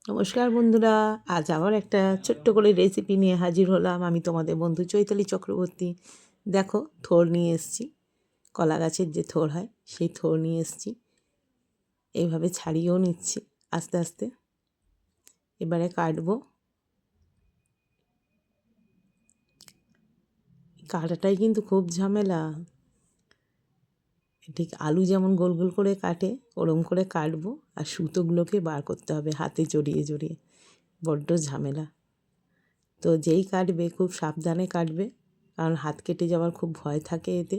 নমস্কার বন্ধুরা, আজ আবার একটা ছোট্ট করে রেসিপি নিয়ে হাজির হলাম। আমি তোমাদের বন্ধু চৈতালি চক্রবর্তী। দেখো, থোড় নিয়ে এসেছি। কলা গাছের যে থোড় হয় সেই থোড় নিয়ে এসেছি। এইভাবে ছাড়িয়েও নিচ্ছি আস্তে আস্তে। এবারে কাটবো। কাটাটাই কিন্তু খুব ঝামেলা। ঠিক আলু যেমন গোল গোল করে কাটে ওরম করে কাটবো, আর সুতোগুলোকে বার করতে হবে হাতে জড়িয়ে জড়িয়ে। বড্ড ঝামেলা। তো যেই কাটবে খুব সাবধানে কাটবে, কারণ হাত কেটে যাওয়ার খুব ভয় থাকে এতে।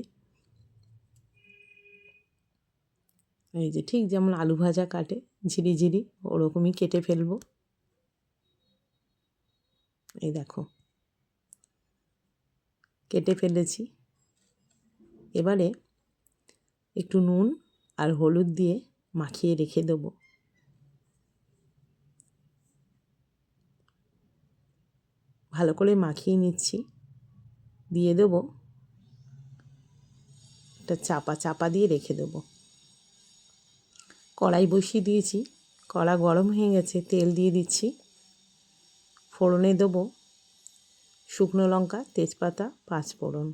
এই যে ঠিক যেমন আলু ভাজা কাটে ঝিরিঝিরি, ওরকমই কেটে ফেলবো। এই দেখো, কেটে ফেলেছি। এবারে একটু নুন আর হলুদ দিয়ে মাখিয়ে রেখে দেবো। ভালো করে মাখিয়ে নিচ্ছি। দিয়ে দেবো একটা চাপা দিয়ে রেখে দেবো। কড়াই বসিয়ে দিয়েছি, কড়া গরম হয়ে গেছে, তেল দিয়ে দিচ্ছি। ফোড়নে দেবো শুকনো লঙ্কা, তেজপাতা, পাঁচফোড়ন।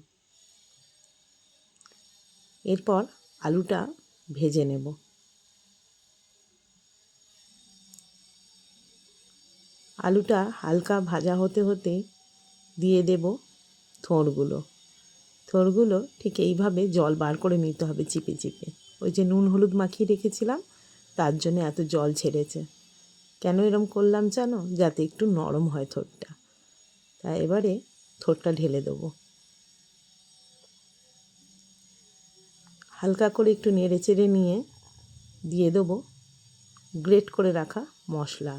এরপর আলুটা ভেজে নেব। আলুটা হালকা ভাজা হতে হতে দিয়ে দেব থোড়গুলো। থোড়গুলো ঠিক এইভাবে জল বার করে নিতে হবে চিপে চিপে। ওই যে নুন হলুদ মাখিয়ে রেখেছিলাম, তার জন্য এত জল ছেড়েছে। কেন এরম করলাম জানো? যাতে একটু নরম হয় থোড়টা। তাই এবারে থোড়টা ঢেলে দেবো। হালকা করে একটু নেড়ে চেড়ে নিয়ে দিয়ে দেবো গ্রেট করে রাখা মশলা,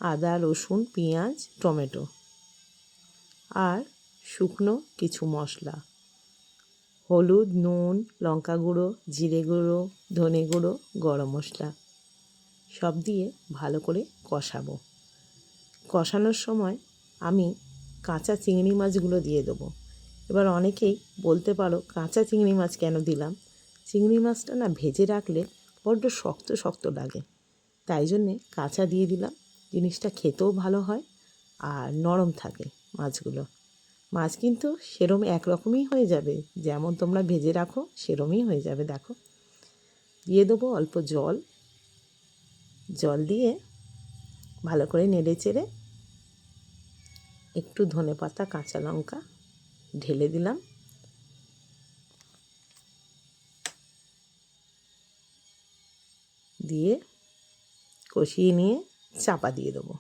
আদা, রসুন, পেঁয়াজ, টমেটো আর শুকনো কিছু মশলা, হলুদ, নুন, লঙ্কা গুঁড়ো, জিরে গুঁড়ো, ধনে গুঁড়ো, গরম মশলা সব দিয়ে ভালো করে কষাবো। কষানোর সময় আমি কাঁচা চিংড়ি মাছগুলো দিয়ে দেবো। এবার অনেকেই বলতে পারো কাঁচা চিংড়ি মাছ কেন দিলাম? চিংড়ি মাছটা না ভেজে রাখলে বড্ড শক্ত শক্ত লাগে, তাই জন্যে কাঁচা দিয়ে দিলাম। জিনিসটা খেতেও ভালো হয় আর নরম থাকে মাছগুলো। মাছ কিন্তু সেরম একরকমই হয়ে যাবে, যেমন তোমরা ভেজে রাখো সেরমই হয়ে যাবে। দেখো, দিয়ে দেবো অল্প জল। জল দিয়ে ভালো করে নেড়ে চেড়ে একটু ধনেপাতা, কাঁচা লঙ্কা ঢেলে দিলাম। দিয়ে কষিয়ে নিয়ে চাপা দিয়ে দেবো।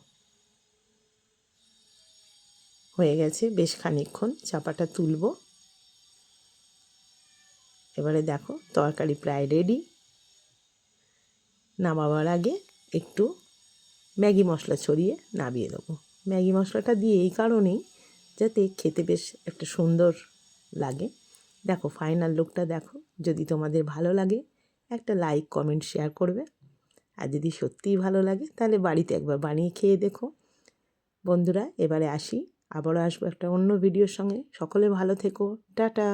হয়ে গেছে বেশ খানিকক্ষণ, চাপাটা তুলব। এবারে দেখো তরকারি প্রায় রেডি। নামাবার আগে একটু ম্যাগি মশলা ছড়িয়ে নামিয়ে দেবো। ম্যাগি মশলাটা দিয়ে এই কারণেই যাতে খেতে বেশ একটা সুন্দর লাগে। দেখো ফাইনাল লুকটা দেখো। যদি তোমাদের ভালো লাগে একটা লাইক, কমেন্ট, শেয়ার করবে। আর যদি সত্যিই ভালো লাগে তাহলে বাড়িতে একবার বানিয়ে খেয়ে দেখো। বন্ধুরা, এবারে আসি, আবারও আসবো একটা অন্য ভিডিওর সঙ্গে। সকলে ভালো থেকো, টাটা।